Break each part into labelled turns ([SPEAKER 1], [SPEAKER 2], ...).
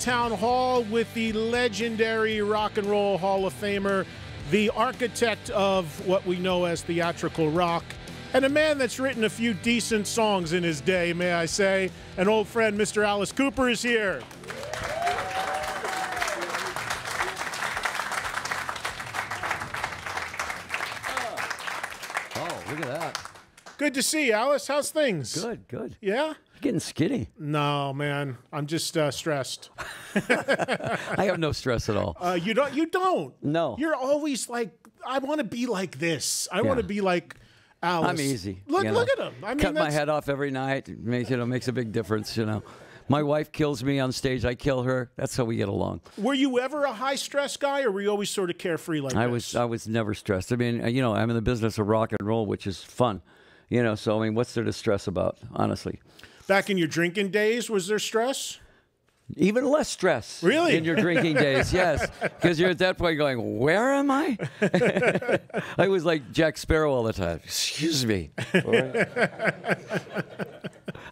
[SPEAKER 1] Town Hall with the legendary Rock and Roll Hall of Famer, the architect of what we know as theatrical rock, and a man that's written a few decent songs in his day, may I say. An old friend, Mr. Alice Cooper, is here.
[SPEAKER 2] Oh, look at that.
[SPEAKER 1] Good to see you, Alice. How's things?
[SPEAKER 2] Good, good.
[SPEAKER 1] Yeah?
[SPEAKER 2] You're getting skinny.
[SPEAKER 1] No, man. I'm just stressed.
[SPEAKER 2] I have no stress at all.
[SPEAKER 1] You don't?
[SPEAKER 2] No.
[SPEAKER 1] You're always like, I want to be like this. I want to be like Alice.
[SPEAKER 2] I'm easy.
[SPEAKER 1] Look at him. I mean,
[SPEAKER 2] cut my head off every night. It makes a big difference, you know. My wife kills me on stage. I kill her. That's how we get along.
[SPEAKER 1] Were you ever a high-stress guy, or were you always sort of carefree like this?
[SPEAKER 2] I was never stressed. I mean, you know, I'm in the business of rock and roll, which is fun. You know, so, I mean, what's there to stress about, honestly?
[SPEAKER 1] Back in your drinking days, was there stress?
[SPEAKER 2] Even less stress.
[SPEAKER 1] Really?
[SPEAKER 2] In your drinking days, yes. Because you're at that point going, where am I? I was like Jack Sparrow all the time. Excuse me.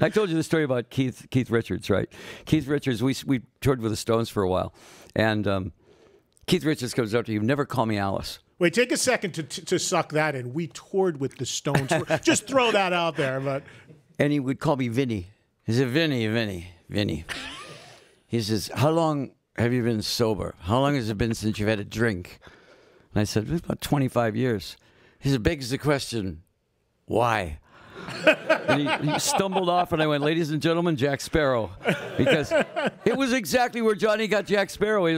[SPEAKER 2] I told you the story about Keith Richards, right? Keith Richards, we toured with the Stones for a while. And Keith Richards comes up to you, never call me Alice.
[SPEAKER 1] Wait, take a second to suck that in. We toured with the Stones. Just throw that out there.
[SPEAKER 2] And he would call me Vinny. He said, Vinny. He says, how long have you been sober? How long has it been since you've had a drink? And I said, about 25 years. He said, begs the question, why? And he stumbled off, and I went, ladies and gentlemen, Jack Sparrow. Because it was exactly where Johnny got Jack Sparrow. It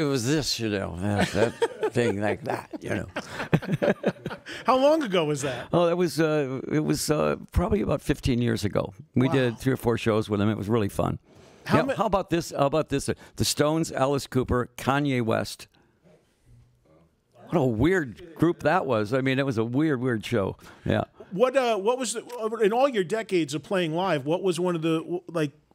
[SPEAKER 2] was this, you know, that thing like that, you know.
[SPEAKER 1] How long ago was that?
[SPEAKER 2] Oh, it was probably about 15 years ago. We did 3 or 4 shows with him. It was really fun. How about this? The Stones, Alice Cooper, Kanye West. What a weird group that was. I mean, it was a weird show. Yeah.
[SPEAKER 1] What was in all your decades of playing live? What was one of the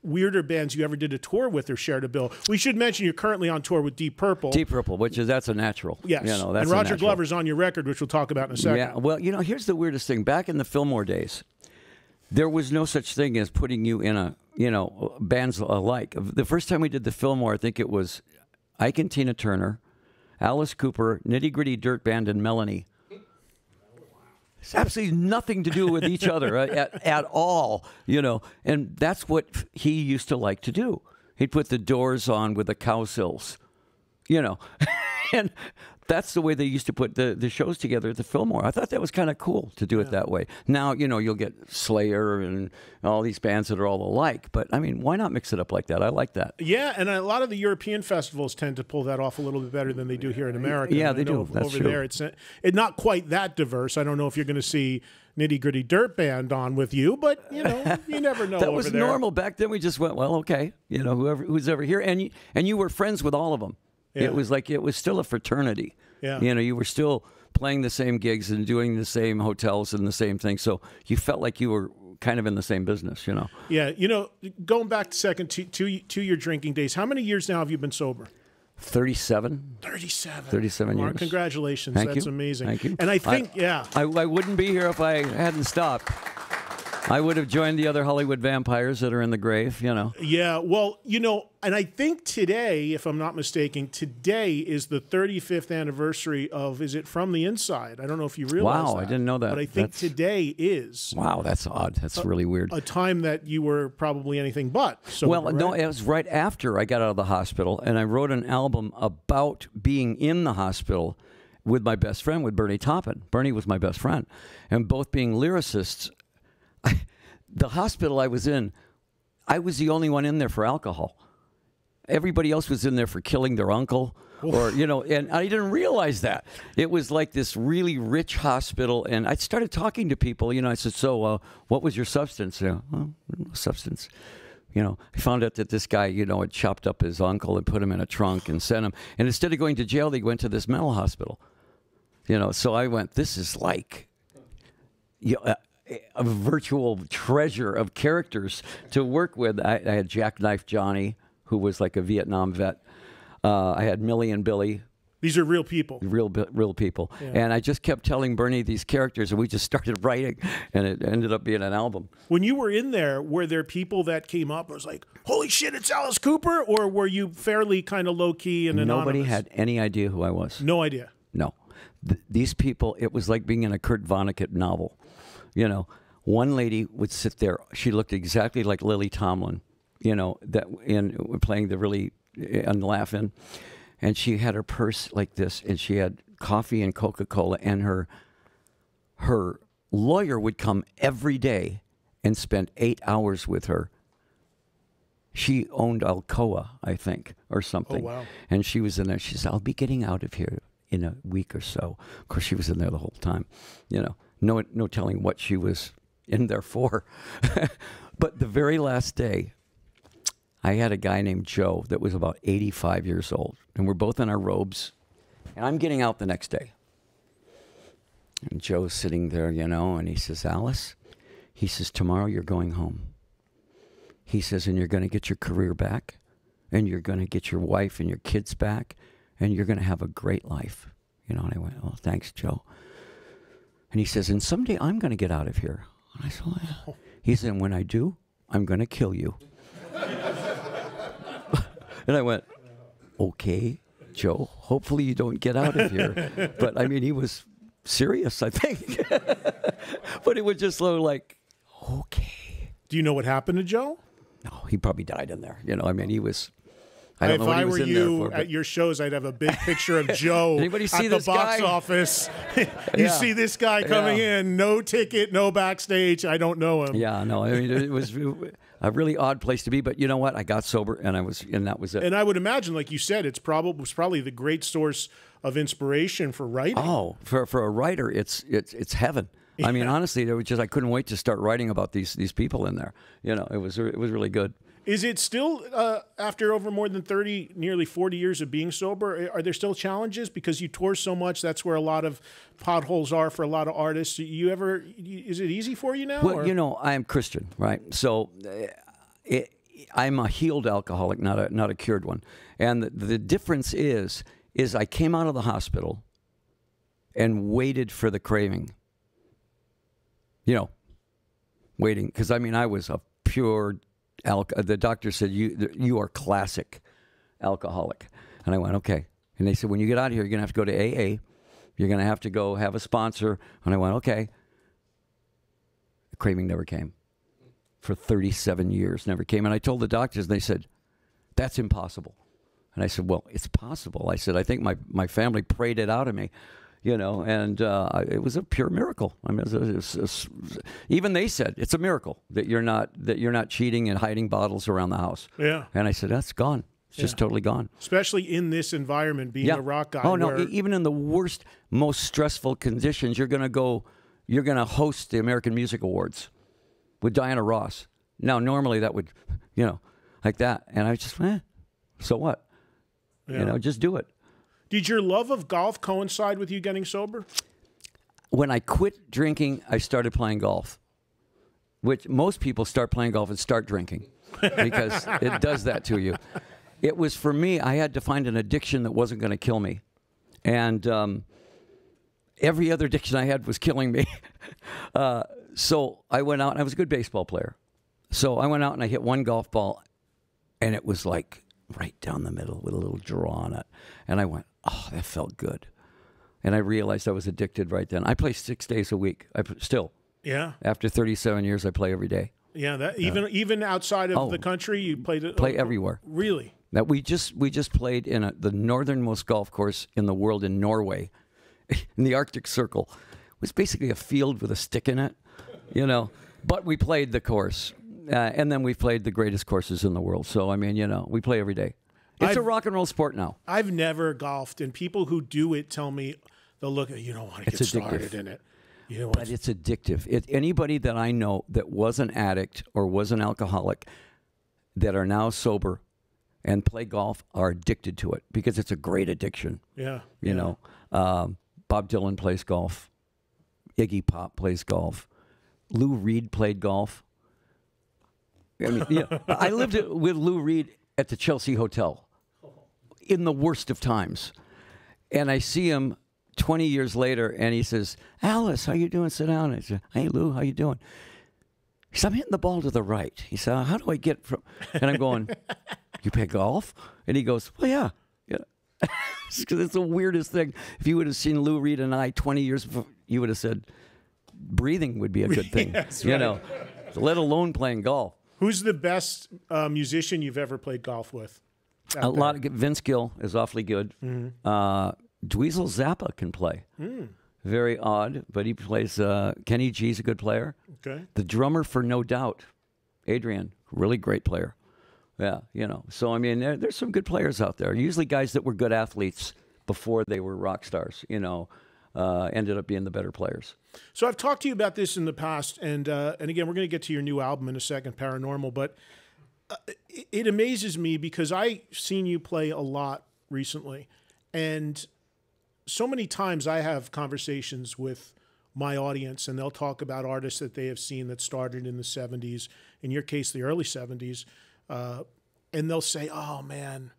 [SPEAKER 1] weirder bands you ever did a tour with or shared a bill? We should mention you're currently on tour with Deep Purple.
[SPEAKER 2] Deep Purple, that's a natural.
[SPEAKER 1] Yes,
[SPEAKER 2] you know, that's
[SPEAKER 1] and Roger Glover's on your record, which we'll talk about in a second.
[SPEAKER 2] Yeah. Well, you know, here's the weirdest thing. Back in the Fillmore days, there was no such thing as putting you in a bands alike. The first time we did the Fillmore, I think it was Ike and Tina Turner, Alice Cooper, Nitty Gritty Dirt Band, and Melanie. It's absolutely nothing to do with each other at all, you know. And that's what he used to like to do. He'd put the Doors on with the Cowsills, you know. And that's the way they used to put the shows together at the Fillmore. I thought that was kind of cool to do it that way. Now, you know, you'll get Slayer and all these bands that are all alike. But, I mean, why not mix it up like that? I like that.
[SPEAKER 1] Yeah, and a lot of the European festivals tend to pull that off a little bit better than they do here in America.
[SPEAKER 2] Yeah, they do. That's
[SPEAKER 1] over
[SPEAKER 2] true.
[SPEAKER 1] There, it's not quite that diverse. I don't know if you're going to see Nitty Gritty Dirt Band on with you, but, you know, you never know.
[SPEAKER 2] That was normal. Back then we just went, well, okay, you know, who's ever here. And you were friends with all of them. Yeah. It was still a fraternity. Yeah. You know, you were still playing the same gigs and doing the same hotels and the same thing. So you felt like you were kind of in the same business, you know.
[SPEAKER 1] Yeah. You know, going back to your drinking days, how many years now have you been sober?
[SPEAKER 2] 37. 37 years.
[SPEAKER 1] Congratulations.
[SPEAKER 2] Thank
[SPEAKER 1] That's
[SPEAKER 2] you.
[SPEAKER 1] amazing.
[SPEAKER 2] Thank you.
[SPEAKER 1] And I think,
[SPEAKER 2] I wouldn't be here if I hadn't stopped. I would have joined the other Hollywood vampires that are in the grave, you know.
[SPEAKER 1] Yeah, well, you know, and I think today, if I'm not mistaken, today is the 35th anniversary of, is it From the Inside? I don't know if you realize that.
[SPEAKER 2] Wow, I didn't know that.
[SPEAKER 1] But I think today is.
[SPEAKER 2] Wow, that's odd. That's really weird.
[SPEAKER 1] A time that you were probably anything but. So,
[SPEAKER 2] well,
[SPEAKER 1] right?
[SPEAKER 2] No, it was right after I got out of the hospital, and I wrote an album about being in the hospital with my best friend, with Bernie Taupin. Bernie was my best friend. And both being lyricists, the hospital I was in, I was the only one in there for alcohol. Everybody else was in there for killing their uncle, or, you know, and I didn't realize that. It was like this really rich hospital, and I started talking to people, you know, I said, so what was your substance? You know, well, substance. You know, I found out that this guy, you know, had chopped up his uncle and put him in a trunk and sent him. And instead of going to jail, they went to this mental hospital. You know, so I went, this is like, you know, a virtual treasure of characters to work with. I had Jackknife Johnny, who was like a Vietnam vet. I had Millie and Billy,
[SPEAKER 1] These are real people.
[SPEAKER 2] Real people.
[SPEAKER 1] Yeah.
[SPEAKER 2] And I just kept telling Bernie these characters, and we just started writing, and it ended up being an album.
[SPEAKER 1] When you were in there, were there people that came up and was like, holy shit, it's Alice Cooper? Or were you fairly kind of low-key and anonymous?
[SPEAKER 2] Nobody had any idea who I was.
[SPEAKER 1] No idea?
[SPEAKER 2] No. These people, it was like being in a Kurt Vonnegut novel. You know, one lady would sit there. She looked exactly like Lily Tomlin, you know, that in playing the really and laughing. And she had her purse like this, and she had coffee and Coca-Cola, and her lawyer would come every day and spend 8 hours with her. She owned Alcoa, I think, or something.
[SPEAKER 1] Oh, wow.
[SPEAKER 2] And she was in there. She said, I'll be getting out of here in a week or so. Of course, she was in there the whole time. You know, no telling what she was in there for. But the very last day, I had a guy named Joe that was about 85 years old, and we're both in our robes, and I'm getting out the next day. And Joe's sitting there, you know, and he says, Alice, he says, tomorrow you're going home. He says, and you're going to get your career back, and you're going to get your wife and your kids back, and you're going to have a great life. You know, and I went, oh, thanks, Joe. And he says, and someday I'm going to get out of here. And I said, oh, yeah. He said, and when I do, I'm going to kill you. And I went, okay, Joe, hopefully you don't get out of here. But, I mean, he was serious, I think. But it was just so like, okay.
[SPEAKER 1] Do you know what happened to Joe?
[SPEAKER 2] No, he probably died in there. You know, I mean, he was... I don't
[SPEAKER 1] if
[SPEAKER 2] know what
[SPEAKER 1] I
[SPEAKER 2] he was
[SPEAKER 1] were
[SPEAKER 2] in
[SPEAKER 1] you
[SPEAKER 2] there for,
[SPEAKER 1] at your shows, I'd have a big picture of Joe
[SPEAKER 2] Anybody see
[SPEAKER 1] at the
[SPEAKER 2] this
[SPEAKER 1] box
[SPEAKER 2] guy?
[SPEAKER 1] office. You
[SPEAKER 2] Yeah.
[SPEAKER 1] see this guy coming in, no ticket, no backstage. I don't know him.
[SPEAKER 2] Yeah, no, I mean, it was a really odd place to be. But you know what? I got sober, and that was it.
[SPEAKER 1] And I would imagine, like you said, was probably the great source of inspiration for writing.
[SPEAKER 2] Oh, for a writer, it's heaven. I mean, honestly, there was just I couldn't wait to start writing about these people in there. You know, it was really good.
[SPEAKER 1] Is it still, after over more than 30, nearly 40 years of being sober, are there still challenges? Because you tour so much, that's where a lot of potholes are for a lot of artists. Is it easy for you now?
[SPEAKER 2] Well,
[SPEAKER 1] or?
[SPEAKER 2] you know, I am Christian, right? So I'm a healed alcoholic, not a cured one. And the difference is I came out of the hospital and waited for the craving. You know, waiting. Because, I mean, I was a pure... the doctor said, you are classic alcoholic. And I went, okay. And they said, when you get out of here, you're going to have to go to AA. You're going to have to go have a sponsor. And I went, okay. The craving never came. For 37 years, never came. And I told the doctors, and they said, that's impossible. And I said, well, it's possible. I said, I think my family prayed it out of me. You know, and it was a pure miracle. I mean, even they said it's a miracle that you're not cheating and hiding bottles around the house.
[SPEAKER 1] Yeah.
[SPEAKER 2] And I said that's gone. It's just totally gone.
[SPEAKER 1] Especially in this environment, being a rock guy.
[SPEAKER 2] Oh no, even in the worst, most stressful conditions, you're gonna host the American Music Awards with Diana Ross. Now, normally that would, you know, like that, and I just, so what?
[SPEAKER 1] Yeah.
[SPEAKER 2] You know, just do it.
[SPEAKER 1] Did your love of golf coincide with you getting sober?
[SPEAKER 2] When I quit drinking, I started playing golf, which most people start playing golf and start drinking because it does that to you. It was, for me, I had to find an addiction that wasn't going to kill me. And every other addiction I had was killing me. So I went out, and I was a good baseball player. So I went out and I hit one golf ball, and it was like right down the middle with a little draw on it. And I went, oh, that felt good. And I realized I was addicted right then. I play 6 days a week. Still.
[SPEAKER 1] Yeah.
[SPEAKER 2] After 37 years, I play every day.
[SPEAKER 1] Yeah, that even outside of the country, you played it.
[SPEAKER 2] Play everywhere.
[SPEAKER 1] Really?
[SPEAKER 2] That we just played in the northernmost golf course in the world in Norway, in the Arctic Circle. It was basically a field with a stick in it, you know. But we played the course, and then we played the greatest courses in the world. So I mean, you know, we play every day. It's a rock and roll sport now.
[SPEAKER 1] I've never golfed, and people who do it tell me they'll look at you don't want to get started in it. You know,
[SPEAKER 2] but it's addictive. Anybody that I know that was an addict or was an alcoholic that are now sober and play golf are addicted to it because it's a great addiction.
[SPEAKER 1] Yeah.
[SPEAKER 2] You know, Bob Dylan plays golf. Iggy Pop plays golf. Lou Reed played golf. I mean, yeah, I lived with Lou Reed at the Chelsea Hotel in the worst of times. And I see him 20 years later, and he says, Alice, how you doing? Sit down. And I said, hey, Lou, how you doing? He said, I'm hitting the ball to the right. He said, how do I get from... And I'm going, you play golf? And he goes, well, yeah. It's the weirdest thing. If you would have seen Lou Reed and I 20 years before, you would have said breathing would be a good thing.
[SPEAKER 1] Yes,
[SPEAKER 2] you
[SPEAKER 1] right.
[SPEAKER 2] know, let alone playing golf.
[SPEAKER 1] Who's the best musician you've ever played golf with?
[SPEAKER 2] A lot of Vince Gill is awfully good.
[SPEAKER 1] Mm-hmm.
[SPEAKER 2] Dweezil Zappa can play. Very odd, but he plays. Kenny G's a good player.
[SPEAKER 1] Okay.
[SPEAKER 2] The drummer for No Doubt, Adrian, really great player. Yeah, you know. So I mean, there's some good players out there. Usually, guys that were good athletes before they were rock stars. You know, ended up being the better players.
[SPEAKER 1] So I've talked to you about this in the past, and again, we're going to get to your new album in a second, Paranormal. But it amazes me because I've seen you play a lot recently, and so many times I have conversations with my audience, and they'll talk about artists that they have seen that started in the 70s, in your case, the early 70s, and they'll say, oh, man,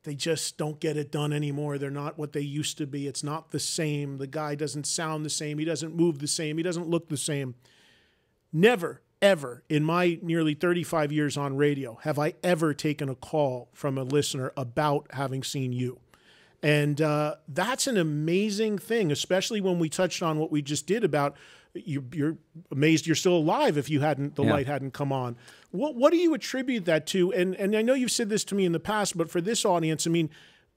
[SPEAKER 1] they just don't get it done anymore. They're not what they used to be. It's not the same. The guy doesn't sound the same. He doesn't move the same. He doesn't look the same. Never, ever in my nearly 35 years on radio have I ever taken a call from a listener about having seen you. And that's an amazing thing, especially when we touched on what we just did about you're amazed you're still alive if you hadn't, the light hadn't come on. What do you attribute that to? And I know you've said this to me in the past, but for this audience, I mean,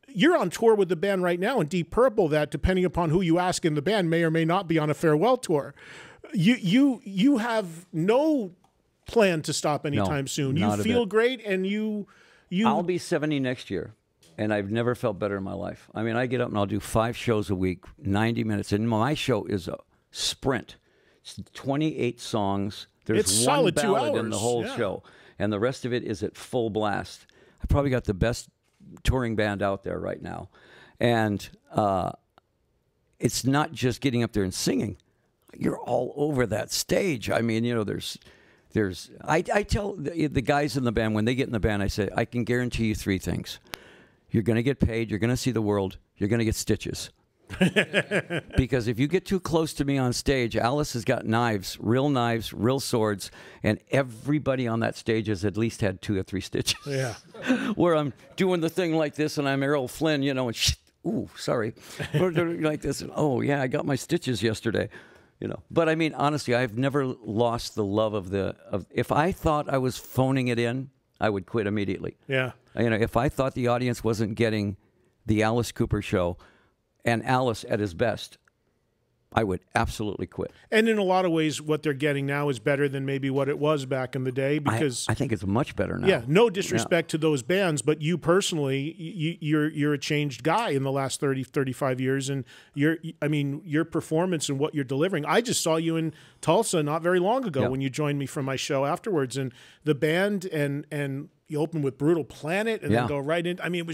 [SPEAKER 1] you're on tour with the band right now, and Deep Purple, that depending upon who you ask in the band may or may not be on a farewell tour. You have no plan to stop anytime soon. You feel great, and you
[SPEAKER 2] I'll be 70 next year. And I've never felt better in my life. I mean, I get up and I'll do 5 shows a week, 90 minutes. And my show is a sprint. It's 28 songs. There's one ballad in the whole show. And the rest of it is at full blast. I probably got the best touring band out there right now. And it's not just getting up there and singing. You're all over that stage. I mean, you know, I tell the guys in the band, when they get in the band, I say, I can guarantee you 3 things. You're going to get paid, you're going to see the world, you're going to get stitches. Because if you get too close to me on stage, Alice has got knives, real swords, and everybody on that stage has at least had 2 or 3 stitches.
[SPEAKER 1] Yeah.
[SPEAKER 2] Where I'm doing the thing like this, and I'm Errol Flynn, you know, and ooh, sorry. Or like this, and, oh, yeah, I got my stitches yesterday. You know, but I mean, honestly, I've never lost the love of if I thought I was phoning it in, I would quit immediately.
[SPEAKER 1] Yeah.
[SPEAKER 2] You know, if I thought the audience wasn't getting the Alice Cooper show and Alice at his best, I would absolutely quit.
[SPEAKER 1] And in a lot of ways, what they're getting now is better than maybe what it was back in the day. Because
[SPEAKER 2] I think it's much better now.
[SPEAKER 1] Yeah, no disrespect to those bands, but you personally, you're a changed guy in the last 30, 35 years, and your performance and what you're delivering. I just saw you in Tulsa not very long ago when you joined me for my show afterwards, and the band and you opened with Brutal Planet and then go right in. I mean,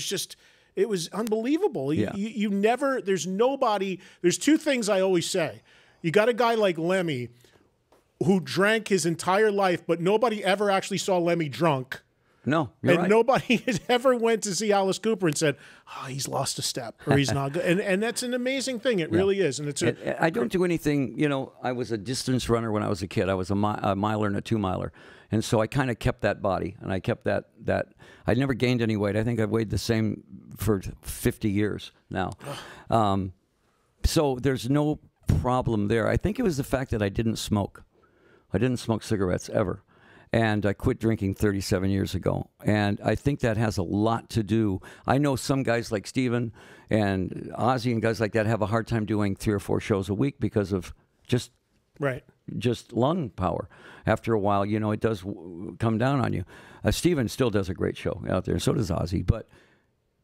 [SPEAKER 1] it was unbelievable. You never, there's 2 things I always say. You got a guy like Lemmy who drank his entire life, but nobody ever actually saw Lemmy drunk.
[SPEAKER 2] No, you're right.
[SPEAKER 1] Nobody has ever went to see Alice Cooper and said, oh, he's lost a step or he's not good. And that's an amazing thing. It really is. And
[SPEAKER 2] I don't do anything, you know, I was a distance runner when I was a kid. I was a miler and a 2-miler. And so I kind of kept that body, and I kept that. I never gained any weight. I think I've weighed the same for 50 years now. So there's no problem there. I think it was the fact that I didn't smoke. I didn't smoke cigarettes ever. And I quit drinking 37 years ago. And I think that has a lot to do. I know some guys like Steven and Ozzy and guys like that have a hard time doing 3 or 4 shows a week because of just lung power. After a while, you know, it does come down on you. Steven still does a great show out there, and so does Ozzy. But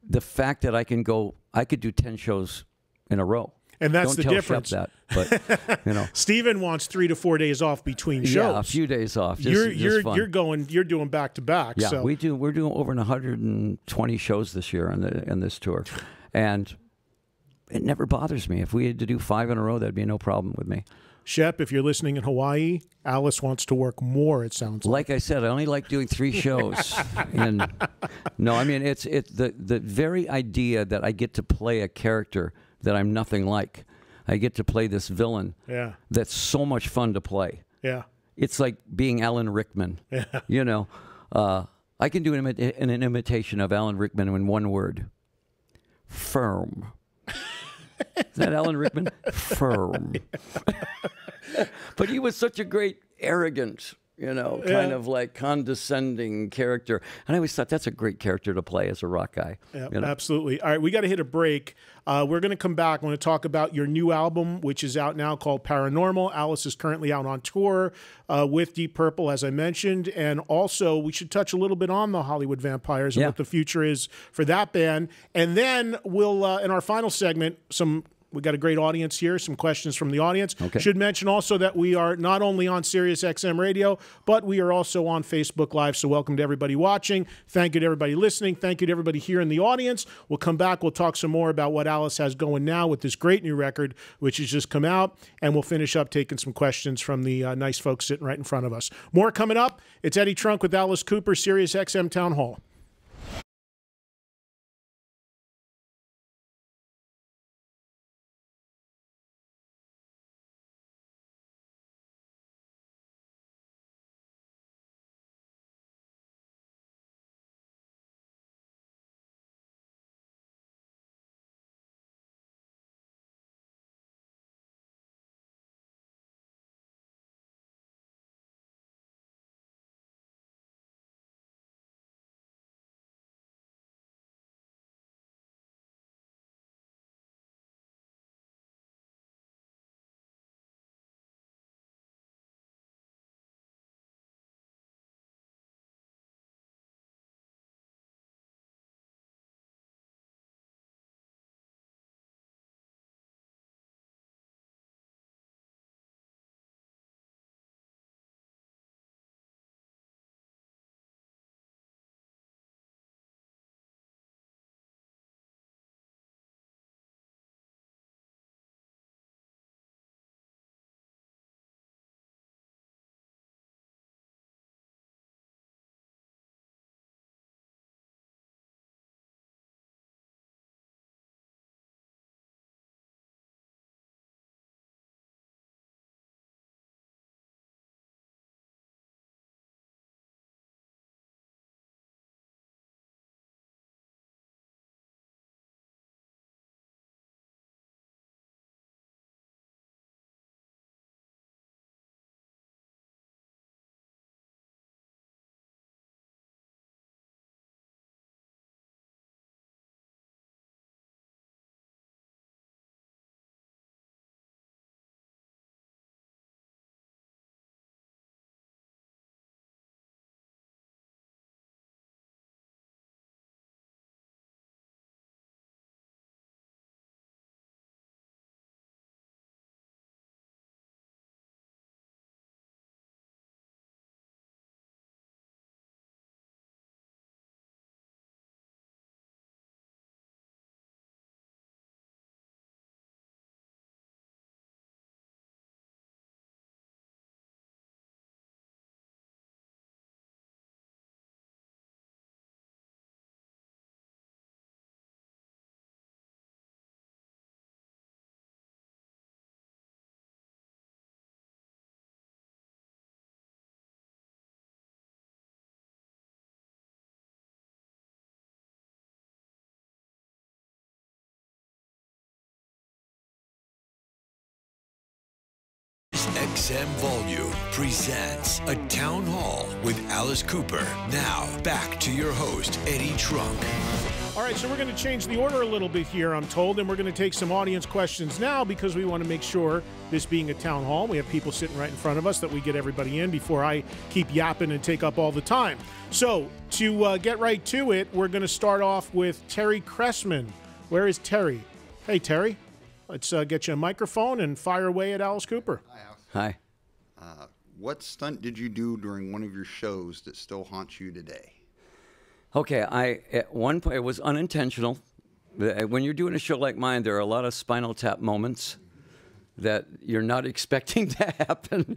[SPEAKER 2] the fact that I could do 10 shows in a row.
[SPEAKER 1] And that's the difference.
[SPEAKER 2] Don't tell Shep that, but, you know.
[SPEAKER 1] Steven wants 3 to 4 days off between shows.
[SPEAKER 2] Yeah, a few days off.
[SPEAKER 1] You're doing back to back.
[SPEAKER 2] Yeah,
[SPEAKER 1] so.
[SPEAKER 2] we're doing over 120 shows this year in this tour. And it never bothers me. If we had to do 5 in a row, that'd be no problem with me.
[SPEAKER 1] Shep, if you're listening in Hawaii, Alice wants to work more, it sounds like.
[SPEAKER 2] Like I said, I only like doing 3 shows. And no, I mean, it's the very idea that I get to play a character that I'm nothing like. I get to play this villain.
[SPEAKER 1] Yeah.
[SPEAKER 2] That's so much fun to play.
[SPEAKER 1] Yeah.
[SPEAKER 2] It's like being Alan Rickman.
[SPEAKER 1] Yeah.
[SPEAKER 2] You know, I can do an imitation of Alan Rickman in one word. Firm. Is that Alan Rickman? Firm. But he was such a great, arrogant, kind of like condescending character. And I always thought that's a great character to play as a rock guy.
[SPEAKER 1] Yeah, absolutely. All right, we got to hit a break. We're going to come back. I want to talk about your new album, which is out now, called Paranormal. Alice is currently out on tour with Deep Purple, as I mentioned. And also, we should touch a little bit on the Hollywood Vampires and what the future is for that band. And then we'll, in our final segment, we got a great audience here, some questions from the audience.
[SPEAKER 2] Okay.
[SPEAKER 1] Should mention also that we are not only on SiriusXM Radio, but we are also on Facebook Live. So welcome to everybody watching. Thank you to everybody listening. Thank you to everybody here in the audience. We'll come back. We'll talk some more about what Alice has going now with this great new record, which has just come out. And we'll finish up taking some questions from the nice folks sitting right in front of us. More coming up. It's Eddie Trunk with Alice Cooper, SiriusXM Town Hall.
[SPEAKER 3] XM Volume presents a town hall with Alice Cooper. Now, back to your host, Eddie Trunk.
[SPEAKER 1] All right, so we're going to change the order a little bit here, I'm told, and we're going to take some audience questions now because we want to make sure, this being a town hall, we have people sitting right in front of us, that we get everybody in before I keep yapping and take up all the time. So, to get right to it, we're going to start off with Terry Cressman. Where is Terry? Hey, Terry. Let's get you a microphone and fire away at Alice Cooper.
[SPEAKER 4] Hi, Alice.
[SPEAKER 2] Hi.
[SPEAKER 4] What stunt did you do during one of your shows that still haunts you today?
[SPEAKER 2] Okay, at one point, it was unintentional. When you're doing a show like mine, there are a lot of Spinal Tap moments. that you're not expecting to happen.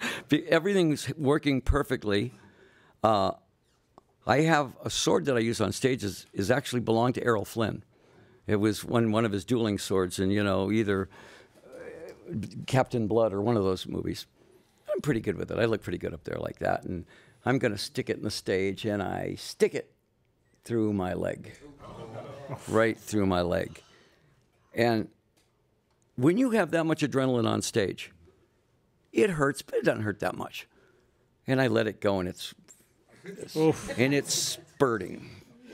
[SPEAKER 2] Everything's working perfectly. I have a sword that I use on stage is actually belonged to Errol Flynn. It was one of his dueling swords, and either Captain Blood or one of those movies. I'm pretty good with it. I look pretty good up there like that, and I'm going to stick it in the stage, and I stick it through my leg, right through my leg. And when you have that much adrenaline on stage, it hurts, but it doesn't hurt that much. And I let it go, and it's spurting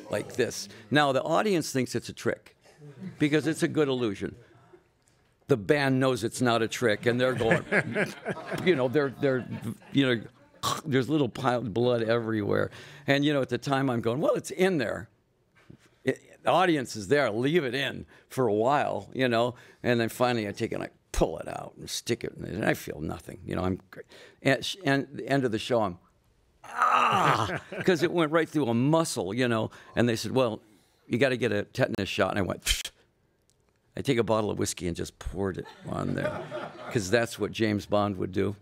[SPEAKER 2] like this. Now, the audience thinks it's a trick because it's a good illusion. The band knows it's not a trick, and they're going, there's little piles of blood everywhere. And, at the time I'm going, well, it's in there. The audience is there. Leave it in for a while, And then finally I take it and I pull it out and stick it in it, and I feel nothing. I'm great. And the end of the show, I'm, because it went right through a muscle, And they said, well, you got to get a tetanus shot. And I went, pfft. I take a bottle of whiskey and just poured it on there because that's what James Bond would do.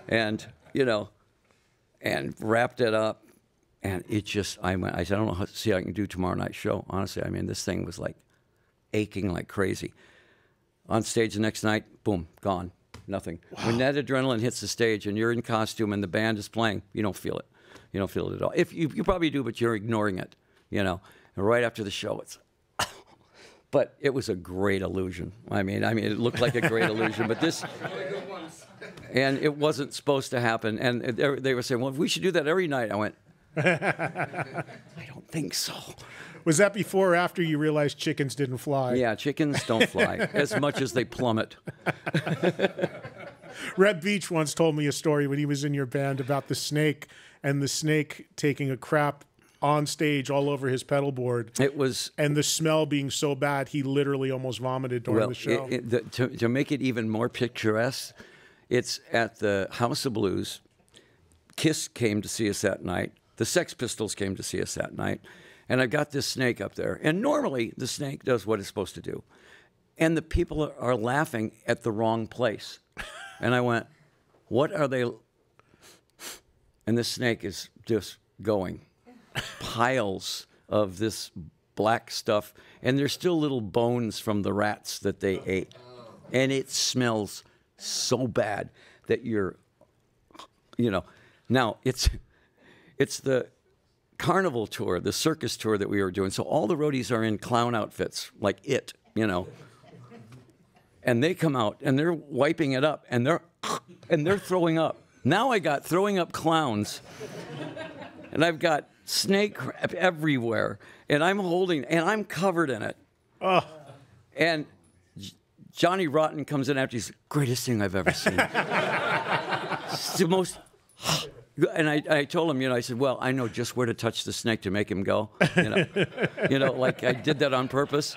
[SPEAKER 2] And, and wrapped it up. And it just, I said, I don't know how to see how I can do tomorrow night's show. Honestly, this thing was like aching like crazy. On stage the next night, boom, gone, nothing. Wow. When that adrenaline hits the stage and you're in costume and the band is playing, you don't feel it. You don't feel it at all. If you probably do, but you're ignoring it, And right after the show, it's, but it was a great illusion. It looked like a great illusion, but this, and it wasn't supposed to happen. And they were saying, well, we should do that every night. I went, I don't think so.
[SPEAKER 1] Was that before or after you realized chickens didn't fly?
[SPEAKER 2] Yeah, chickens don't fly as much as they plummet.
[SPEAKER 1] Reb Beach once told me a story when he was in your band about the snake and the snake taking a crap on stage all over his pedal board.
[SPEAKER 2] It was,
[SPEAKER 1] and the smell being so bad he literally almost vomited during the show.
[SPEAKER 2] To make it even more picturesque, it's at the House of Blues. Kiss came to see us that night. The Sex Pistols came to see us that night. And I've got this snake up there. And normally the snake does what it's supposed to do. And the people are laughing at the wrong place. And I went, what are they? And the snake is just going. Piles of this black stuff, and there's still little bones from the rats that they ate, and it smells so bad that now it's the carnival tour, the circus tour that we were doing, so all the roadies are in clown outfits like it, and they come out and they're wiping it up and they're throwing up. Now I got throwing up clowns, and I've got snake crap everywhere, and I'm holding, and I'm covered in it. Oh. And Johnny Rotten comes in after, he's the greatest thing I've ever seen. It's the most, and I told him, I said, well, I know just where to touch the snake to make him go, like I did that on purpose.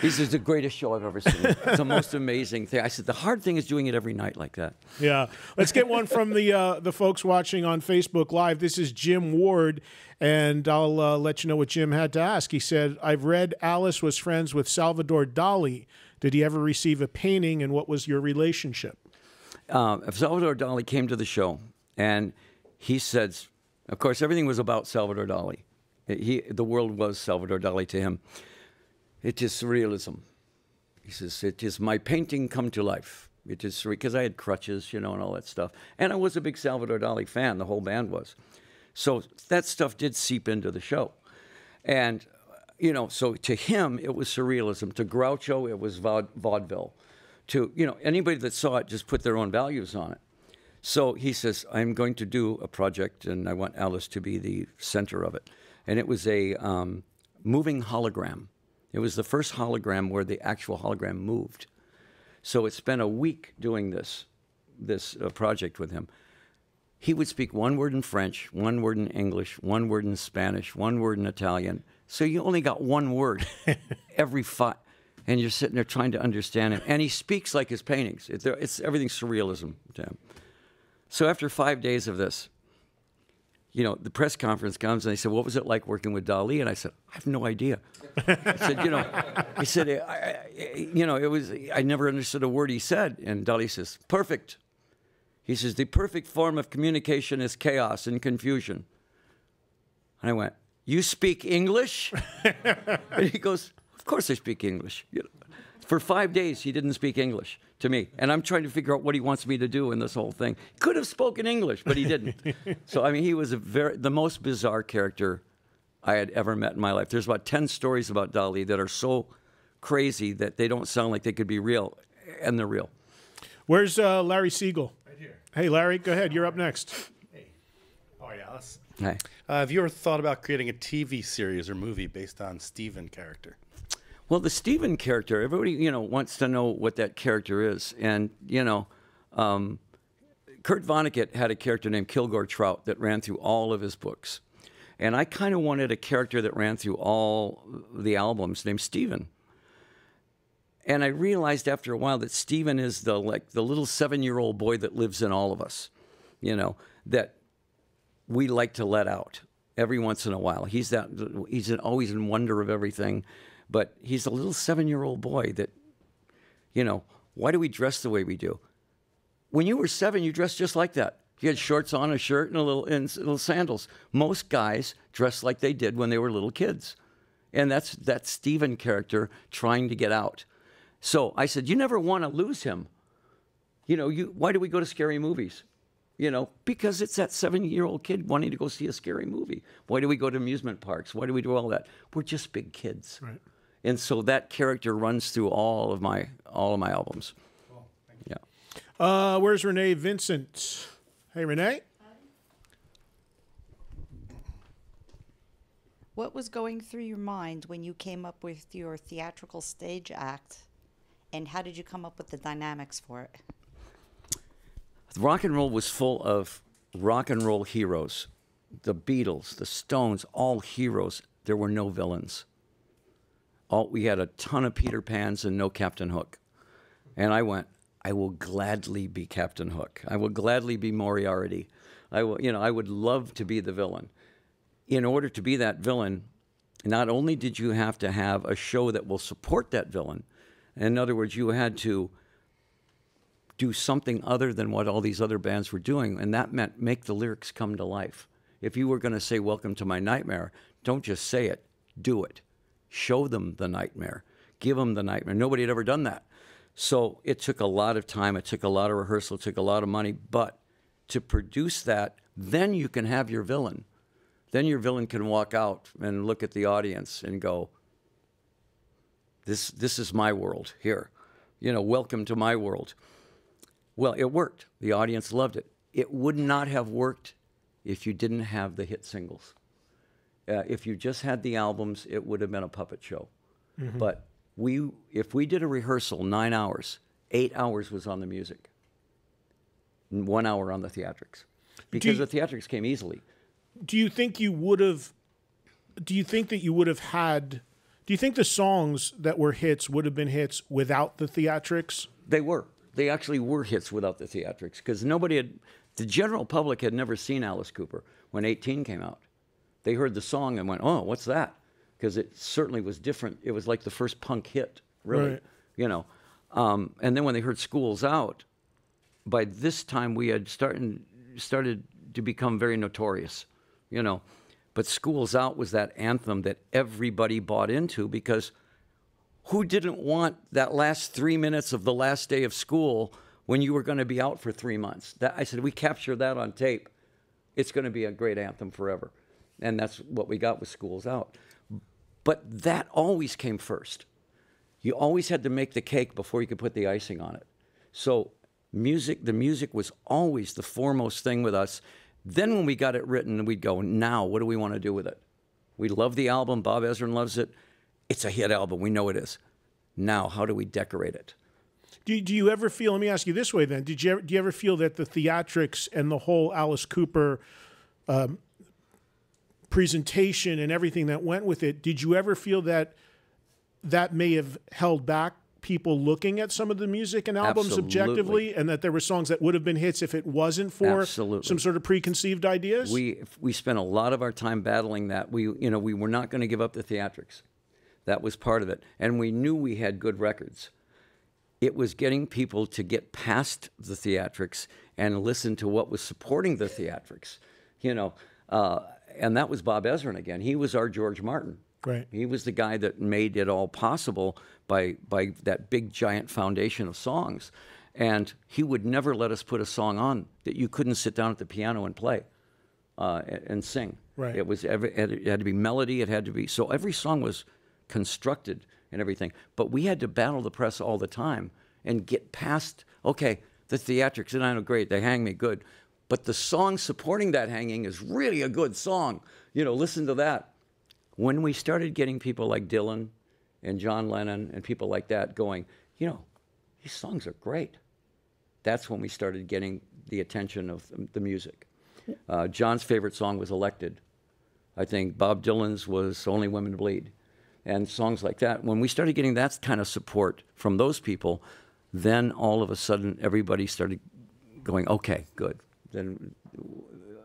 [SPEAKER 2] This is the greatest show I've ever seen. It's the most amazing thing. I said, the hard thing is doing it every night like that.
[SPEAKER 1] Yeah. Let's get one from the folks watching on Facebook Live. This is Jim Ward, and I'll let you know what Jim had to ask. He said, I've read Alice was friends with Salvador Dali. Did he ever receive a painting, and what was your relationship?
[SPEAKER 2] Salvador Dali came to the show, and he said, of course, everything was about Salvador Dali. The world was Salvador Dali to him. It is surrealism. He says, it is my painting come to life. It is because I had crutches, and all that stuff. And I was a big Salvador Dali fan. The whole band was. So that stuff did seep into the show. And, so to him, it was surrealism. To Groucho, it was vaudeville. To, anybody that saw it just put their own values on it. So he says, I'm going to do a project, and I want Alice to be the center of it. And it was a moving hologram. It was the first hologram where the actual hologram moved. So it spent a week doing this project with him. He would speak one word in French, one word in English, one word in Spanish, one word in Italian. So you only got one word every five. And you're sitting there trying to understand him. And he speaks like his paintings. It's everything's surrealism to him. So after 5 days of this, the press conference comes, and they said, what was it like working with Dali? And I said, I have no idea. I said, you know, it was, I never understood a word he said. And Dolly says, perfect. He says, the perfect form of communication is chaos and confusion. And I went, you speak English? And he goes, of course I speak English. You know, for 5 days, he didn't speak English to me. And I'm trying to figure out what he wants me to do in this whole thing. Could have spoken English, but he didn't. So, I mean, he was the most bizarre character I had ever met in my life. There's about 10 stories about Dali that are so crazy that they don't sound like they could be real, and they're real.
[SPEAKER 1] Where's Larry Siegel?
[SPEAKER 5] Right here.
[SPEAKER 1] Hey, Larry, go ahead. You're up next.
[SPEAKER 5] Hey. How are you, Alice?
[SPEAKER 2] Hi.
[SPEAKER 5] Have you ever thought about creating a TV series or movie based on Steven character?
[SPEAKER 2] Well, the Steven character, everybody, you know, wants to know what that character is. And, you know, Kurt Vonnegut had a character named Kilgore Trout that ran through all of his books. And I kind of wanted a character that ran through all the albums named Steven. And I realized after a while that Steven is the little 7-year-old boy that lives in all of us, you know, that we like to let out every once in a while. He's always in wonder of everything. But he's a little 7-year-old boy that, you know, why do we dress the way we do? When you were 7, you dressed just like that. You had shorts on, a shirt, and little sandals. Most guys dressed like they did when they were little kids. And that's that Steven character trying to get out. So I said, you never want to lose him. You know, why do we go to scary movies? You know, because it's that 7-year-old kid wanting to go see a scary movie. Why do we go to amusement parks? Why do we do all that? We're just big kids. Right. And so that character runs through all of my albums.
[SPEAKER 5] Cool. Thank you.
[SPEAKER 1] Yeah. Where's Renee Vincent? Hey, Renee.
[SPEAKER 6] What was going through your mind when you came up with your theatrical stage act, and how did you come up with the dynamics for it?
[SPEAKER 2] Rock and roll was full of rock and roll heroes. The Beatles, the Stones, all heroes. There were no villains. We had a ton of Peter Pans and no Captain Hook. And I went, I will gladly be Captain Hook. I will gladly be Moriarty. I would love to be the villain. In order to be that villain, not only did you have to have a show that will support that villain, in other words, you had to do something other than what all these other bands were doing, and that meant make the lyrics come to life. If you were going to say, welcome to my nightmare, don't just say it, do it. Show them the nightmare. Give them the nightmare. Nobody had ever done that. So it took a lot of time. It took a lot of rehearsal. It took a lot of money. But to produce that, then you can have your villain. Then your villain can walk out and look at the audience and go, this is my world here. You know, welcome to my world. Well, it worked. The audience loved it. It would not have worked if you didn't have the hit singles. If you just had the albums, it would have been a puppet show. Mm-hmm. But if we did a rehearsal 9 hours, 8 hours was on the music, and 1 hour on the theatrics, because the theatrics came easily.
[SPEAKER 1] Do you think that you would have had? Do you think the songs that were hits would have been hits without the theatrics?
[SPEAKER 2] They were. They actually were hits without the theatrics, because the general public had never seen Alice Cooper when 18 came out. They heard the song and went, oh, what's that? Because it certainly was different. It was like the first punk hit, really, right. You know. And then when they heard School's Out, by this time we had started to become very notorious, you know. But School's Out was that anthem that everybody bought into, because who didn't want that last 3 minutes of the last day of school when you were going to be out for 3 months? I said, we capture that on tape. It's going to be a great anthem forever. And that's what we got with School's Out. But that always came first. You always had to make the cake before you could put the icing on it. So the music was always the foremost thing with us. Then when we got it written, we'd go, now, what do we want to do with it? We love the album. Bob Ezrin loves it. It's a hit album. We know it is. Now, how do we decorate it?
[SPEAKER 1] Do you ever feel, let me ask you this way then, do you ever feel that the theatrics and the whole Alice Cooper presentation and everything that went with it, did you ever feel that may have held back people looking at some of the music and albums
[SPEAKER 2] Absolutely.
[SPEAKER 1] Objectively, and that there were songs that would have been hits if it wasn't for
[SPEAKER 2] Absolutely.
[SPEAKER 1] Some sort of preconceived ideas?
[SPEAKER 2] We spent a lot of our time battling that. We were not going to give up the theatrics. That was part of it. And we knew we had good records. It was getting people to get past the theatrics and listen to what was supporting the theatrics, you know. And that was Bob Ezrin again. He was our George Martin.
[SPEAKER 1] Right.
[SPEAKER 2] He was the guy that made it all possible by that big giant foundation of songs. And he would never let us put a song on that you couldn't sit down at the piano and play and sing.
[SPEAKER 1] Right.
[SPEAKER 2] It had to be melody. It had to be, so every song was constructed and everything. But we had to battle the press all the time and get past, okay, the theatrics, and I know, great, they hang me, good. But the song supporting that hanging is really a good song. You know, listen to that. When we started getting people like Dylan and John Lennon and people like that going, you know, these songs are great. That's when we started getting the attention of the music. John's favorite song was Elected. I think Bob Dylan's was Only Women Bleed. And songs like that. When we started getting that kind of support from those people, then all of a sudden everybody started going, okay, good. Then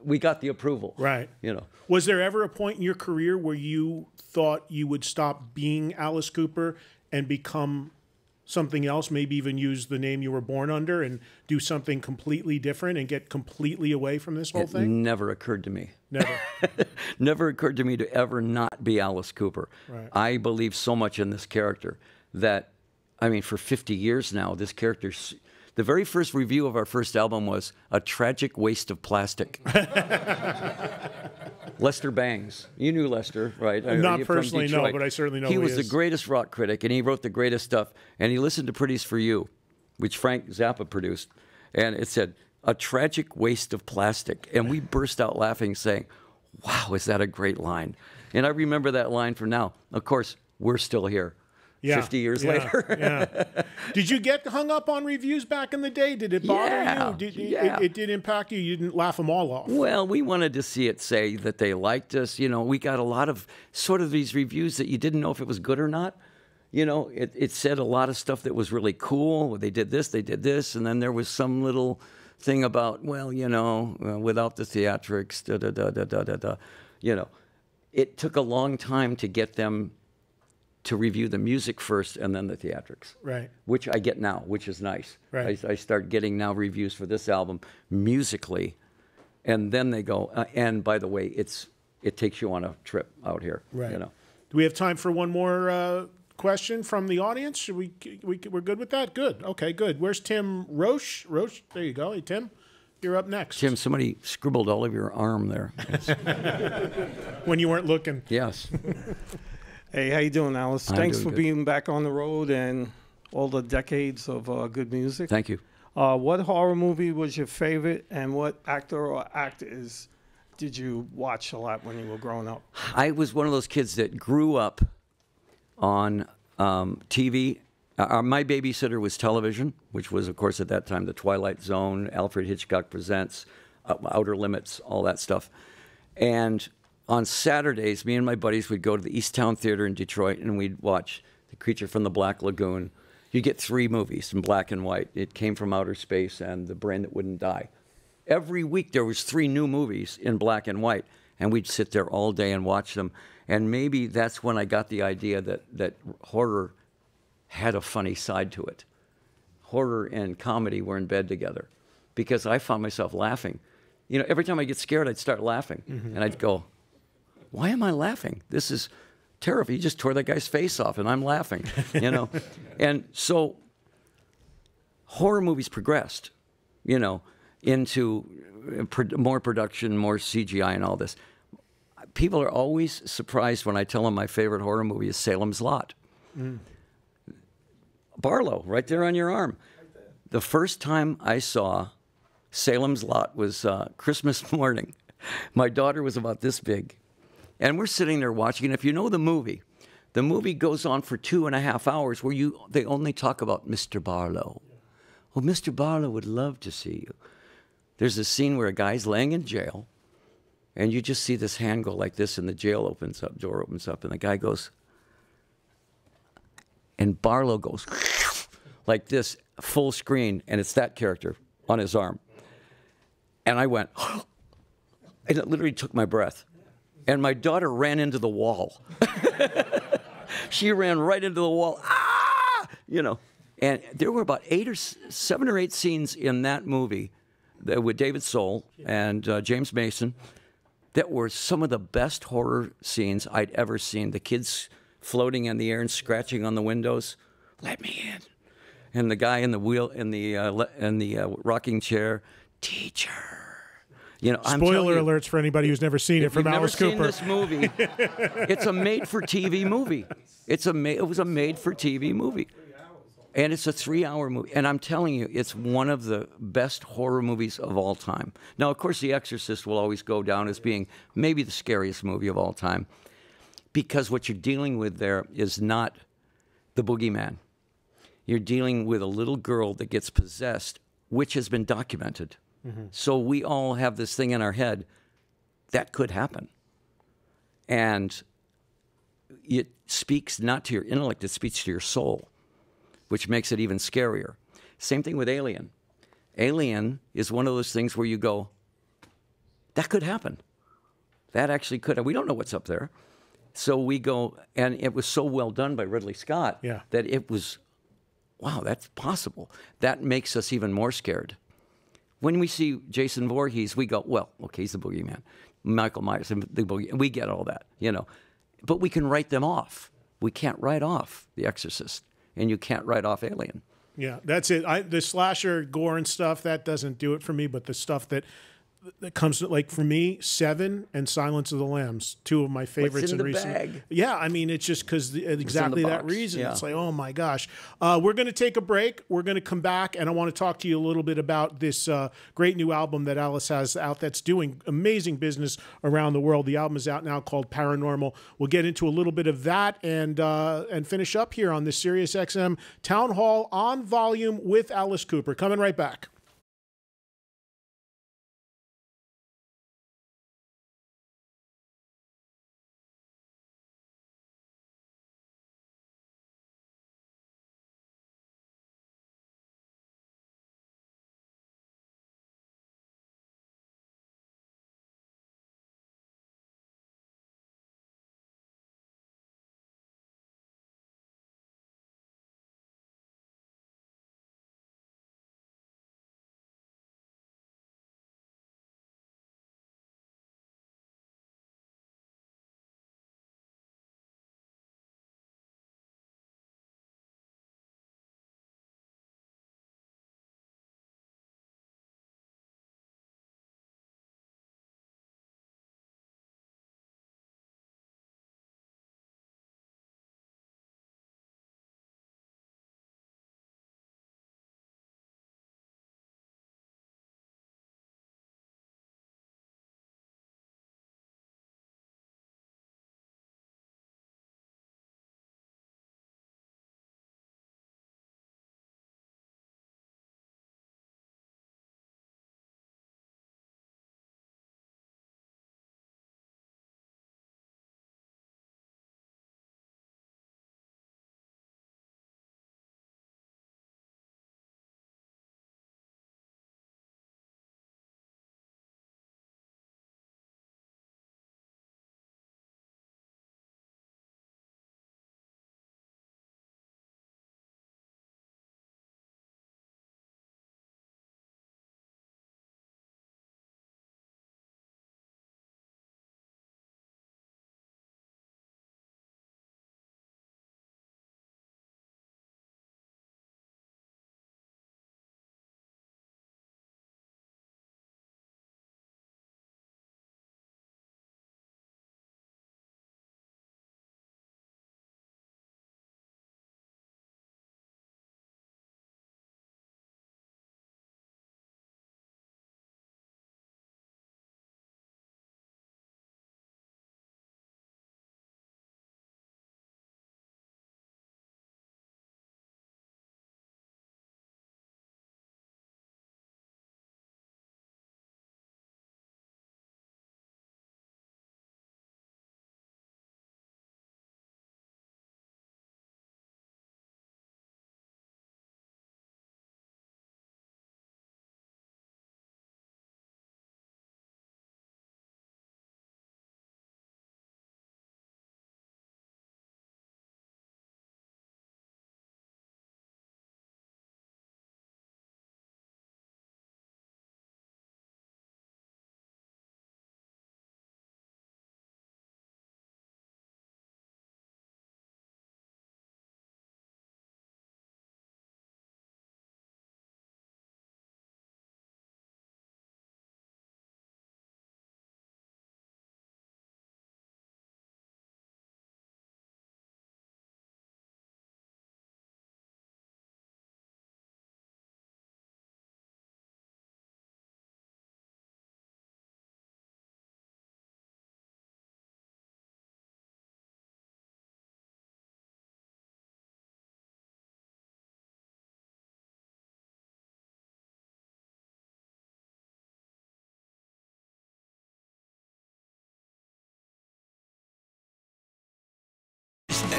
[SPEAKER 2] we got the approval.
[SPEAKER 1] Right.
[SPEAKER 2] You know.
[SPEAKER 1] Was there ever a point in your career where you thought you would stop being Alice Cooper and become something else, maybe even use the name you were born under and do something completely different and get completely away from this whole thing?
[SPEAKER 2] It never occurred to me.
[SPEAKER 1] Never.
[SPEAKER 2] Never occurred to me to ever not be Alice Cooper.
[SPEAKER 1] Right.
[SPEAKER 2] I believe so much in this character that, I mean, for 50 years now, this character's... The very first review of our first album was a tragic waste of plastic. Lester Bangs. You knew Lester, right?
[SPEAKER 1] Not
[SPEAKER 2] You're from
[SPEAKER 1] personally, no,
[SPEAKER 2] Detroit.
[SPEAKER 1] but I certainly know
[SPEAKER 2] he
[SPEAKER 1] who
[SPEAKER 2] was
[SPEAKER 1] he
[SPEAKER 2] the
[SPEAKER 1] is.
[SPEAKER 2] greatest rock critic, and he wrote the greatest stuff. And he listened to Pretty's for You, which Frank Zappa produced. And it said, a tragic waste of plastic. And we burst out laughing, saying, wow, is that a great line? And I remember that line from now. Of course, we're still here. 50 years later.
[SPEAKER 1] Yeah. Did you get hung up on reviews back in the day? Did it bother you? It did impact you? You didn't laugh them all off?
[SPEAKER 2] Well, we wanted to see it say that they liked us. You know, we got a lot of sort of these reviews that you didn't know if it was good or not. You know, it said a lot of stuff that was really cool. They did this, and then there was some little thing about, well, you know, without the theatrics, da-da-da-da-da-da. You know, it took a long time to get them to review the music first and then the theatrics.
[SPEAKER 1] Right.
[SPEAKER 2] Which I get now, which is nice.
[SPEAKER 1] Right.
[SPEAKER 2] I start getting now reviews for this album musically, and then they go, and by the way, it takes you on a trip out here.
[SPEAKER 1] Right.
[SPEAKER 2] You know.
[SPEAKER 1] Do we have time for one more question from the audience? Should we're good with that? Good. Okay, good. Where's Tim Roche? Roche, there you go. Hey, Tim, you're up next.
[SPEAKER 2] Tim, somebody scribbled all over your arm there.
[SPEAKER 1] When you weren't looking.
[SPEAKER 2] Yes.
[SPEAKER 7] Hey, how you doing, Alice?
[SPEAKER 2] I'm
[SPEAKER 7] Thanks
[SPEAKER 2] doing
[SPEAKER 7] for
[SPEAKER 2] good.
[SPEAKER 7] being back on the road and all the decades of good music.
[SPEAKER 2] Thank you.
[SPEAKER 7] What horror movie was your favorite, and what actor or actors did you watch a lot when you were growing up?
[SPEAKER 2] I was one of those kids that grew up on TV. My babysitter was television, which was, of course, at that time, The Twilight Zone, Alfred Hitchcock Presents, Outer Limits, all that stuff. And on Saturdays, me and my buddies would go to the Easttown Theater in Detroit, and we'd watch The Creature from the Black Lagoon. You get 3 movies in black and white. It Came from Outer Space and The Brain That Wouldn't Die. Every week there was 3 new movies in black and white, and we'd sit there all day and watch them. And maybe that's when I got the idea that horror had a funny side to it. Horror and comedy were in bed together, because I found myself laughing. You know, every time I get scared, I'd start laughing, and I'd go, why am I laughing? This is terrible. You just tore that guy's face off, and I'm laughing, you know? And so horror movies progressed, you know, into more production, more CGI and all this. People are always surprised when I tell them my favorite horror movie is Salem's Lot. Barlow, right there on your arm. The first time I saw Salem's Lot was Christmas morning. My daughter was about this big. And we're sitting there watching, and if you know the movie goes on for 2.5 hours where they only talk about Mr. Barlow. Well, Mr. Barlow would love to see you. There's a scene where a guy's laying in jail, and you just see this hand go like this, and the jail door opens up, and the guy goes, and Barlow goes like this, full screen, and it's that character on his arm. And I went, and it literally took my breath. And my daughter ran into the wall. She ran right into the wall. Ah! You know. And there were about 7 or 8 scenes in that movie with David Soul and James Mason that were some of the best horror scenes I'd ever seen. The kids floating in the air and scratching on the windows. Let me in. And the guy in the wheel in the rocking chair, teacher. You know,
[SPEAKER 1] Spoiler alerts for anybody who's never seen it from Alice Cooper.
[SPEAKER 2] If you've never seen this movie, it's a made-for-TV movie. It was a made-for-TV movie. And it's a 3-hour movie. And I'm telling you, it's one of the best horror movies of all time. Now, of course, The Exorcist will always go down as being maybe the scariest movie of all time, because what you're dealing with there is not the boogeyman. You're dealing with a little girl that gets possessed, which has been documented. Mm-hmm. So we all have this thing in our head that could happen. And it speaks not to your intellect, it speaks to your soul, which makes it even scarier. Same thing with Alien. Alien is one of those things where you go, that could happen. That actually could. We don't know what's up there. So we go, and it was so well done by Ridley Scott that it was, wow, that's possible. That makes us even more scared. When we see Jason Voorhees, we go, well, okay, he's the boogeyman. Michael Myers, the boogie, we get all that, you know. But we can write them off. We can't write off The Exorcist, and you can't write off Alien.
[SPEAKER 1] Yeah, that's it. The slasher gore and stuff, that doesn't do it for me, but the stuff that comes to, like, for me, Seven and Silence of the Lambs, 2 of my favorites in recent.
[SPEAKER 2] Bag?
[SPEAKER 1] Yeah, I mean, it's just because exactly that reason.
[SPEAKER 2] Yeah.
[SPEAKER 1] It's like, oh my gosh. We're going to take a break. We're going to come back, and I want to talk to you a little bit about this great new album that Alice has out that's doing amazing business around the world. The album is out now called Paranormal. We'll get into a little bit of that and finish up here on the SiriusXM Town Hall on Volume with Alice Cooper. Coming right back.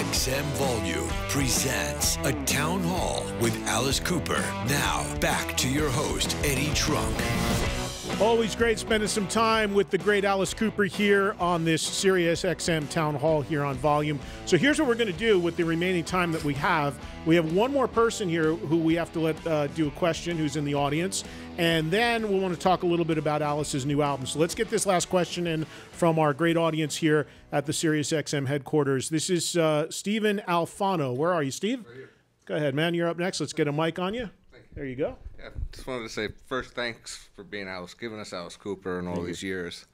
[SPEAKER 3] SiriusXM Volume presents a town hall with Alice Cooper. Now, back to your host, Eddie Trunk.
[SPEAKER 1] Always great spending some time with the great Alice Cooper here on this SiriusXM Town Hall here on Volume. So here's what we're going to do with the remaining time that we have. We have one more person here who we have to let do a question, who's in the audience. And then we'll want to talk a little bit about Alice's new album. So let's get this last question in from our great audience here at the SiriusXM headquarters. This is Stephen Alfano. Where are you, Steve?
[SPEAKER 8] Right here.
[SPEAKER 1] Go ahead, man. You're up next. Let's get a mic on you. There you go.
[SPEAKER 8] Yeah, just wanted to say first thanks for being Alice, giving us Alice Cooper in all these years.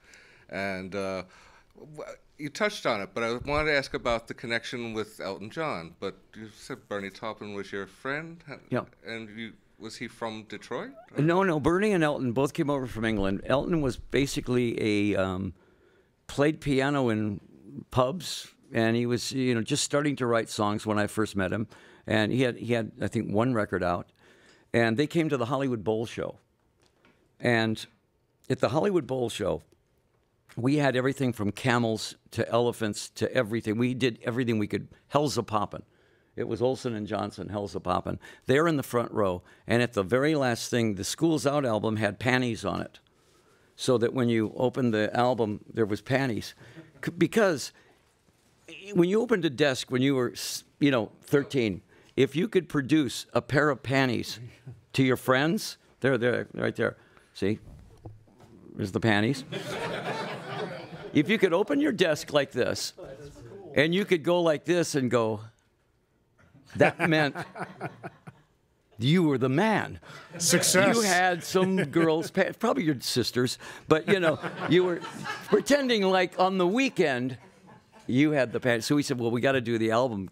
[SPEAKER 8] And you touched on it, but I wanted to ask about the connection with Elton John. But you said Bernie Taupin was your friend?
[SPEAKER 2] Yeah.
[SPEAKER 8] And was he from Detroit?
[SPEAKER 2] No. Bernie and Elton both came over from England. Elton was basically played piano in pubs, and he was just starting to write songs when I first met him. And he had I think one record out. And they came to the Hollywood Bowl Show. And at the Hollywood Bowl Show, we had everything from camels to elephants to everything. We did everything we could. Hell's a Poppin'. It was Olsen and Johnson, Hell's a Poppin'. They're in the front row. And at the very last thing, the School's Out album had panties on it. So that when you opened the album, there was panties. Because when you opened a desk when you were, 13, if you could produce a pair of panties to your friends, they're right there. See? There's the panties. If you could open your desk like this, and you could go like this and go, that meant you were the man.
[SPEAKER 1] Success.
[SPEAKER 2] You had some girls, probably your sisters, but you were pretending like on the weekend you had the panties. So we said, well, we got to do the album.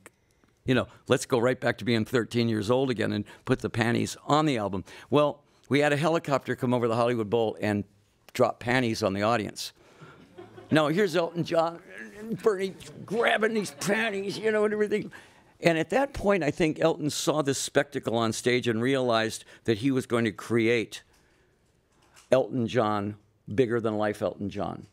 [SPEAKER 2] Let's go right back to being 13 years old again and put the panties on the album. Well, we had a helicopter come over the Hollywood Bowl and drop panties on the audience. Now, here's Elton John and Bernie grabbing these panties, and everything. And at that point, I think Elton saw this spectacle on stage and realized that he was going to create Elton John, bigger than life Elton John.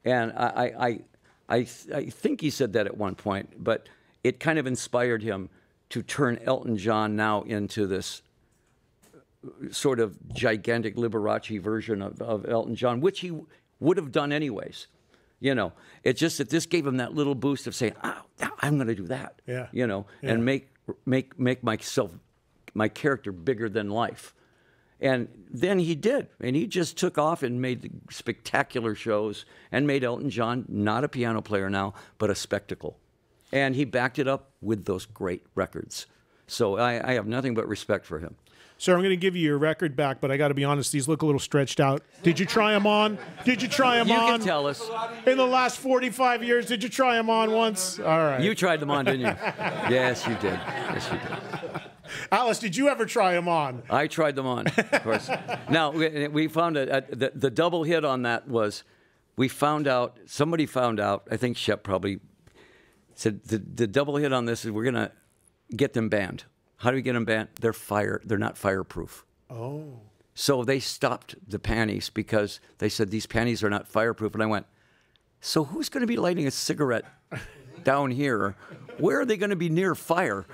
[SPEAKER 2] And I think he said that at one point, but it kind of inspired him to turn Elton John now into this sort of gigantic Liberace version of Elton John, which he would have done anyways. It's just that this gave him that little boost of saying, "Oh, I'm going to do that."
[SPEAKER 1] Yeah.
[SPEAKER 2] And make myself, my character bigger than life. And then he did, and he just took off and made spectacular shows and made Elton John not a piano player now, but a spectacle. And he backed it up with those great records. So I have nothing but respect for him.
[SPEAKER 1] Sir, I'm going to give you your record back, but I got to be honest, these look a little stretched out. Did you try them on? Did you try them on?
[SPEAKER 2] You can tell us.
[SPEAKER 1] In the last 45 years, did you try them on once? All right.
[SPEAKER 2] You tried them on, didn't you? Yes, you did. Yes, you did.
[SPEAKER 1] Alice, did you ever try them on?
[SPEAKER 2] I tried them on, of course. Now, we found the double hit on that was somebody found out, I think Shep probably said the double hit on this is we're going to get them banned. How do we get them banned? They're not fireproof.
[SPEAKER 1] Oh.
[SPEAKER 2] So they stopped the panties because they said these panties are not fireproof. And I went, so who's going to be lighting a cigarette down here? Where are they going to be near fire?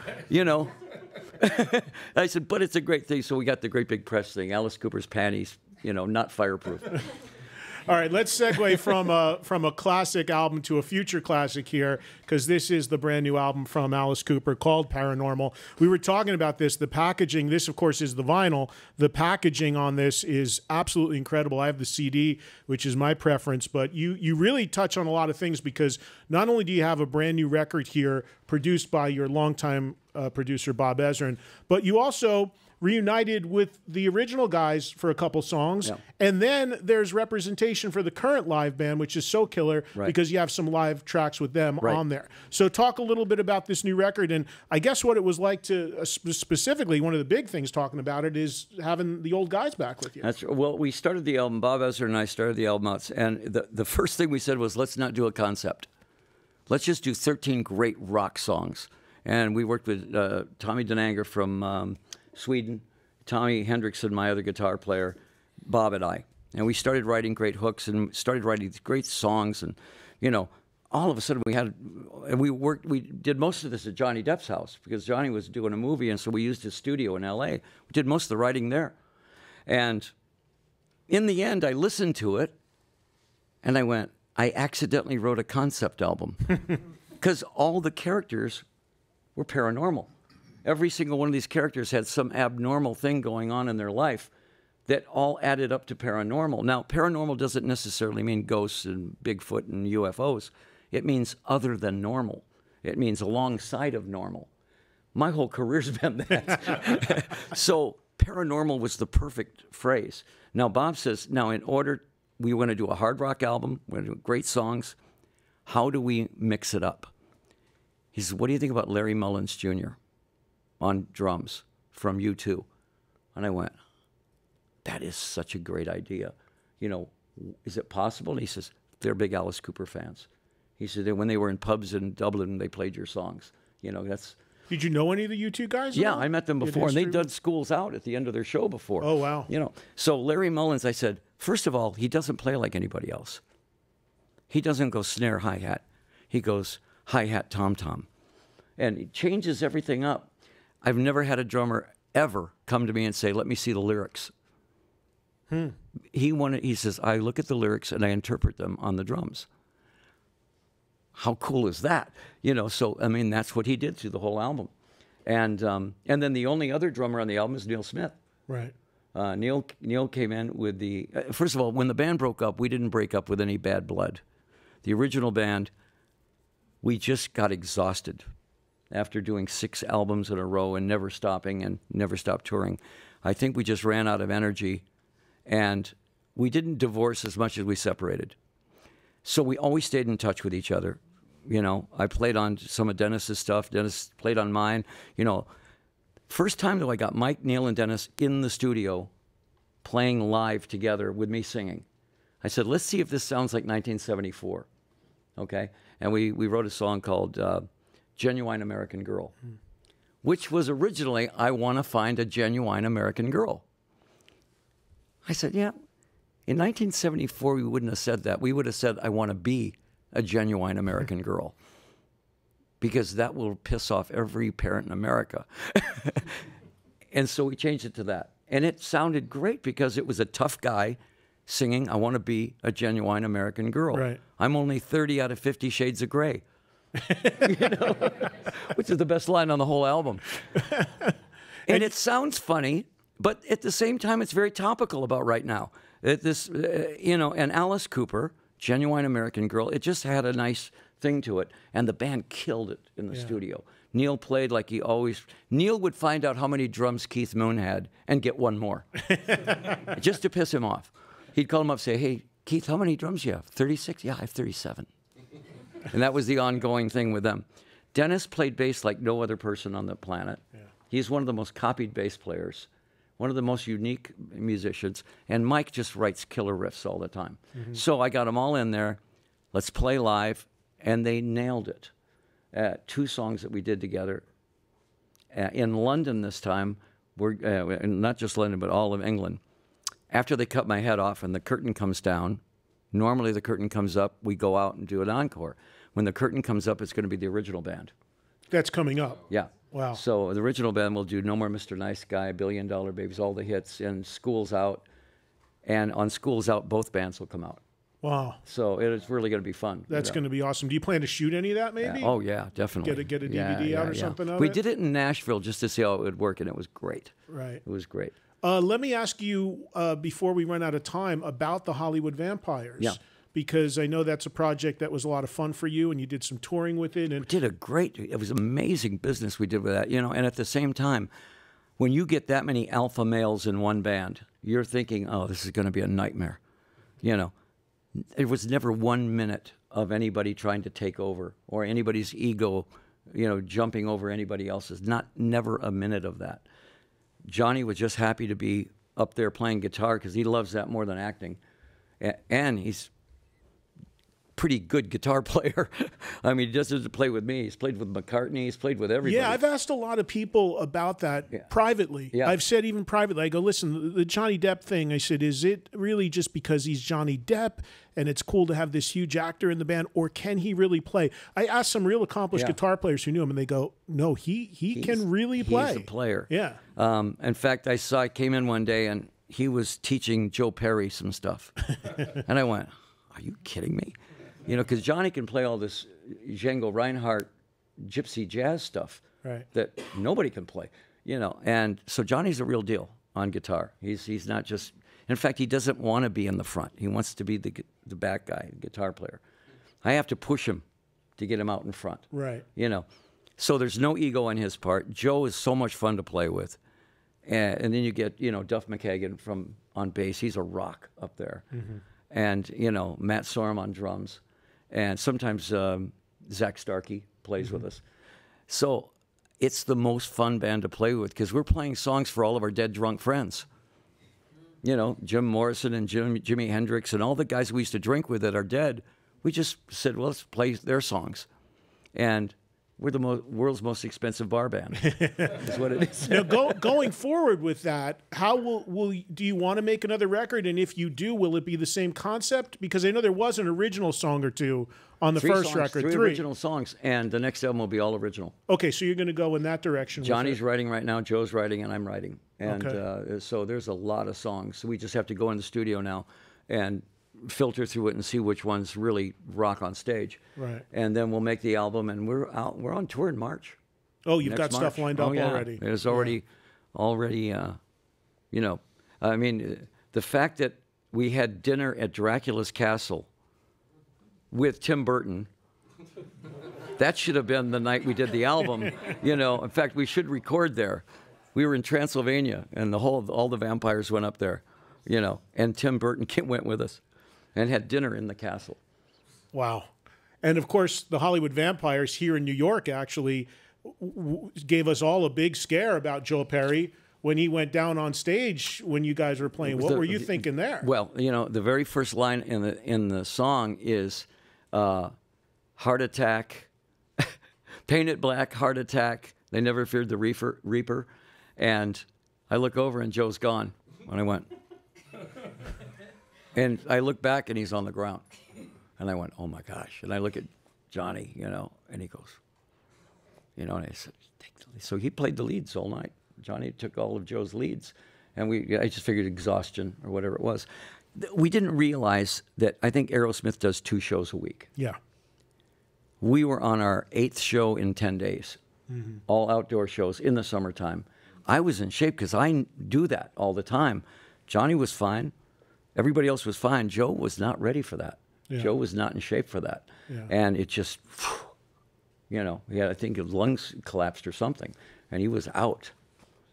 [SPEAKER 2] I said, but it's a great thing. So we got the great big press thing, Alice Cooper's panties, not fireproof.
[SPEAKER 1] All right, let's segue from a classic album to a future classic here, because this is the brand new album from Alice Cooper called Paranormal. We were talking about this, the packaging. This, of course, is the vinyl. The packaging on this is absolutely incredible. I have the CD, which is my preference, but you really touch on a lot of things, because not only do you have a brand new record here produced by your longtime producer, Bob Ezrin, but you also reunited with the original guys for a couple songs. Yeah. And then there's representation for the current live band, which is so killer, because you have some live tracks with them on there. So talk a little bit about this new record, and I guess what it was like to, specifically, one of the big things talking about it is having the old guys back with you.
[SPEAKER 2] Well, we started the album, Bob Ezra and I started the album out, and the first thing we said was, let's not do a concept. Let's just do 13 great rock songs. And we worked with Tommy Denanger from Sweden, Tommy Hendrickson, my other guitar player, Bob and I. And we started writing great hooks and started writing great songs. And, all of a sudden we did most of this at Johnny Depp's house because Johnny was doing a movie, and so we used his studio in L.A. We did most of the writing there. And in the end, I listened to it, and I went, I accidentally wrote a concept album because all the characters were paranormal. Every single one of these characters had some abnormal thing going on in their life that all added up to paranormal. Now, paranormal doesn't necessarily mean ghosts and Bigfoot and UFOs. It means other than normal. It means alongside of normal. My whole career's been that. So paranormal was the perfect phrase. Now, Bob says, now in order, we want to do a hard rock album, we're going to do great songs. How do we mix it up? He says, what do you think about Larry Mullins Jr. on drums from U2? And I went, that is such a great idea. You know, is it possible? And he says, they're big Alice Cooper fans. He said that when they were in pubs in Dublin, they played your songs. You know, that's...
[SPEAKER 1] Did you know any of the U2 guys?
[SPEAKER 2] Yeah, I met them before, and they'd done schools out at the end of their show before.
[SPEAKER 1] Oh, wow.
[SPEAKER 2] You know, so Larry Mullins, I said, first of all, he doesn't play like anybody else. He doesn't go snare, hi-hat. He goes hi-hat, tom-tom. And he changes everything up. I've never had a drummer ever come to me and say, let me see the lyrics. He says, I look at the lyrics and I interpret them on the drums. How cool is that? You know, so, I mean, that's what he did through the whole album. And then the only other drummer on the album is Neil Smith.
[SPEAKER 1] Right.
[SPEAKER 2] Neil came in with the, first of all, when the band broke up, we didn't break up with any bad blood. The original band, we just got exhausted after doing 6 albums in a row and never stopping and never stopped touring. I think we just ran out of energy. And we didn't divorce as much as we separated. So we always stayed in touch with each other. You know, I played on some of Dennis's stuff. Dennis played on mine. You know, first time though I got Mike, Neil, and Dennis in the studio playing live together with me singing. I said, let's see if this sounds like 1974. Okay? And we wrote a song called Genuine American Girl, which was originally, I Want to Find a Genuine American Girl. I said, yeah, in 1974, we wouldn't have said that. We would have said, I want to be a genuine American girl, because that will piss off every parent in America. And so we changed it to that. And it sounded great because it was a tough guy singing, I want to be a genuine American girl.
[SPEAKER 1] Right.
[SPEAKER 2] I'm only 30 out of 50 shades of gray. You know? Which is the best line on the whole album. And it sounds funny, but at the same time, it's very topical about right now. You know, and Alice Cooper, Genuine American Girl, it just had a nice thing to it. And the band killed it in the studio. Neil played like he always... Neil would find out how many drums Keith Moon had and get one more. Just to piss him off. He'd call him up and say, hey, Keith, how many drums do you have? 36? Yeah, I have 37. And that was the ongoing thing with them. Dennis played bass like no other person on the planet. Yeah. He's one of the most copied bass players. One of the most unique musicians, and Mike just writes killer riffs all the time. So I got them all in there. Let's play live, and they nailed it. 2 songs that we did together. In London this time, not just London, but all of England. After they cut my head off and the curtain comes down, normally the curtain comes up, we go out and do an encore. When the curtain comes up, it's going to be the original band.
[SPEAKER 1] That's coming up.
[SPEAKER 2] Yeah.
[SPEAKER 1] Wow.
[SPEAKER 2] So the original band will do No More Mr. Nice Guy, Billion Dollar Babies, all the hits, and School's Out. And on School's Out, both bands will come out.
[SPEAKER 1] Wow.
[SPEAKER 2] So it's really going to be fun.
[SPEAKER 1] That's going to be awesome. Do you plan to shoot any of that maybe?
[SPEAKER 2] Yeah. Oh, yeah, definitely.
[SPEAKER 1] Get a DVD out or something of it?
[SPEAKER 2] We did it in Nashville just to see how it would work, and it was great.
[SPEAKER 1] Right.
[SPEAKER 2] It was great.
[SPEAKER 1] Let me ask you, before we run out of time, about the Hollywood Vampires.
[SPEAKER 2] Yeah.
[SPEAKER 1] Because I know that's a project that was a lot of fun for you, and you did some touring with it. And
[SPEAKER 2] we did it was amazing business we did with that, you know, and at the same time, when you get that many alpha males in one band, you're thinking, oh, this is going to be a nightmare. You know, there was never 1 minute of anybody trying to take over or anybody's ego, you know, jumping over anybody else's. Never a minute of that. Johnny was just happy to be up there playing guitar because he loves that more than acting. And he's pretty good guitar player. I mean, he doesn't play with me. He's played with McCartney. He's played with everybody.
[SPEAKER 1] Yeah, I've asked a lot of people about that privately.
[SPEAKER 2] Yeah.
[SPEAKER 1] I've said even privately, I go, listen, the Johnny Depp thing, I said, is it really just because he's Johnny Depp and it's cool to have this huge actor in the band, or can he really play? I asked some real accomplished guitar players who knew him, and they go, no, he can really play.
[SPEAKER 2] He's a player.
[SPEAKER 1] Yeah.
[SPEAKER 2] In fact, I came in one day, and he was teaching Joe Perry some stuff. And I went, are you kidding me? You know, because Johnny can play all this Django Reinhardt gypsy jazz stuff that nobody can play, you know. And so Johnny's a real deal on guitar. He's not just, in fact, he doesn't want to be in the front. He wants to be the back guy, the guitar player. I have to push him to get him out in front.
[SPEAKER 1] Right.
[SPEAKER 2] You know, so there's no ego on his part. Joe is so much fun to play with. And then you get, you know, Duff McKagan on bass. He's a rock up there. Mm-hmm. And, you know, Matt Sorum on drums. And sometimes Zach Starkey plays with us. So it's the most fun band to play with because we're playing songs for all of our dead drunk friends. You know, Jim Morrison and Jimi Hendrix and all the guys we used to drink with that are dead. We just said, well, let's play their songs. And we're the world's most expensive bar band. Is what it is.
[SPEAKER 1] Now, going forward with that, how do you want to make another record? And if you do, will it be the same concept? Because I know there was an original song or two on the first record.
[SPEAKER 2] Three original songs, and the next album will be all original.
[SPEAKER 1] Okay, so you're going to go in that direction.
[SPEAKER 2] Johnny's writing right now, Joe's writing, and I'm writing. And so there's a lot of songs. So we just have to go in the studio now and filter through it and see which ones really rock on stage.
[SPEAKER 1] Right.
[SPEAKER 2] And then we'll make the album, and we're on tour in March.
[SPEAKER 1] Oh, you've got stuff lined up already.
[SPEAKER 2] There's already, you know, I mean, the fact that we had dinner at Dracula's Castle with Tim Burton, that should have been the night we did the album. You know, in fact, we should record there. We were in Transylvania, and all the vampires went up there, you know, and Tim Burton went with us and had dinner in the castle.
[SPEAKER 1] Wow. And, of course, the Hollywood Vampires here in New York actually gave us all a big scare about Joe Perry when he went down on stage when you guys were playing. What were you thinking there?
[SPEAKER 2] Well, you know, the very first line in the song is heart attack, painted black, heart attack. They never feared the reaper. And I look over and Joe's gone. And I went... And I look back, and he's on the ground. And I went, oh, my gosh. And I look at Johnny, you know, and he goes, you know, and I said, take the lead. So he played the leads all night. Johnny took all of Joe's leads. And I just figured exhaustion or whatever it was. We didn't realize that I think Aerosmith does 2 shows a week.
[SPEAKER 1] Yeah.
[SPEAKER 2] We were on our 8th show in 10 days, all outdoor shows in the summertime. I was in shape because I do that all the time. Johnny was fine. Everybody else was fine. Joe was not ready for that. Yeah. Joe was not in shape for that. Yeah. And it just, you know, I think his lungs collapsed or something, and he was out.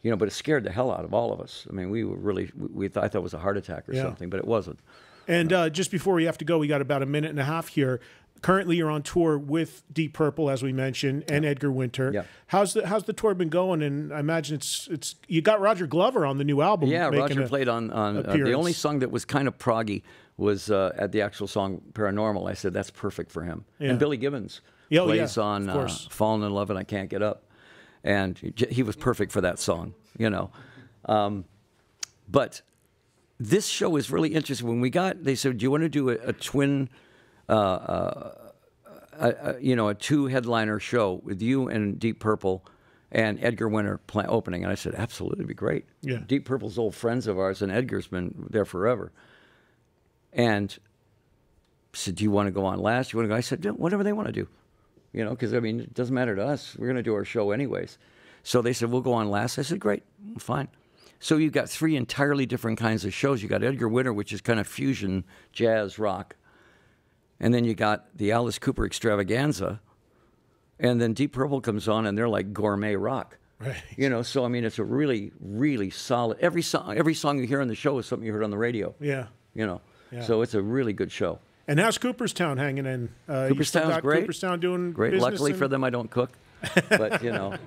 [SPEAKER 2] You know, but it scared the hell out of all of us. I mean, we were really, I thought it was a heart attack or something, but it wasn't.
[SPEAKER 1] And just before we have to go, we got about a minute and a half here. Currently, you're on tour with Deep Purple, as we mentioned, and Edgar Winter. Yeah. How's the tour been going? And I imagine it's you got Roger Glover on the new album.
[SPEAKER 2] Yeah, Roger played on the only song that was kind of proggy was at the actual song Paranormal. I said that's perfect for him. Yeah. And Billy Gibbons plays on Falling in Love and I Can't Get Up, and he was perfect for that song. You know, but this show is really interesting. When they said, "Do you want to do a twin?" You know, a 2-headliner show with you and Deep Purple and Edgar Winter opening. And I said, absolutely, it'd be great. Yeah. Deep Purple's old friends of ours, and Edgar's been there forever. And I said, do you want to go on last? You want to go? I said, whatever they want to do. You know, because, I mean, it doesn't matter to us. We're going to do our show anyways. So they said, we'll go on last. I said, great, fine. So you've got 3 entirely different kinds of shows. You got Edgar Winter, which is kind of fusion, jazz, rock. And then you got the Alice Cooper extravaganza, and then Deep Purple comes on, and they're like gourmet rock. Right. You know, so I mean, it's a really, really solid. Every song you hear on the show is something you heard on the radio. Yeah. You know, so it's a really good show.
[SPEAKER 1] And how's Cooperstown hanging in?
[SPEAKER 2] Cooperstown's great.
[SPEAKER 1] Cooperstown doing
[SPEAKER 2] great. Luckily for them, I don't cook, but you know,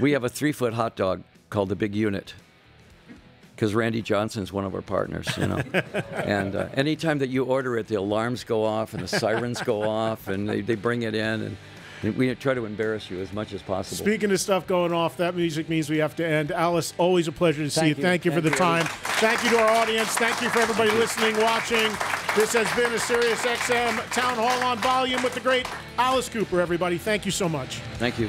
[SPEAKER 2] we have a 3-foot hot dog called the Big Unit. because Randy Johnson's one of our partners, you know. And anytime that you order it, the alarms go off and the sirens go off, and they bring it in, and we try to embarrass you as much as possible.
[SPEAKER 1] Speaking of stuff going off, that music means we have to end. Alice, always a pleasure to see you. Thank you for the time. Thank you to our audience. Thank you for everybody listening, watching. This has been a SiriusXM Town Hall on Volume with the great Alice Cooper, everybody. Thank you so much.
[SPEAKER 2] Thank you.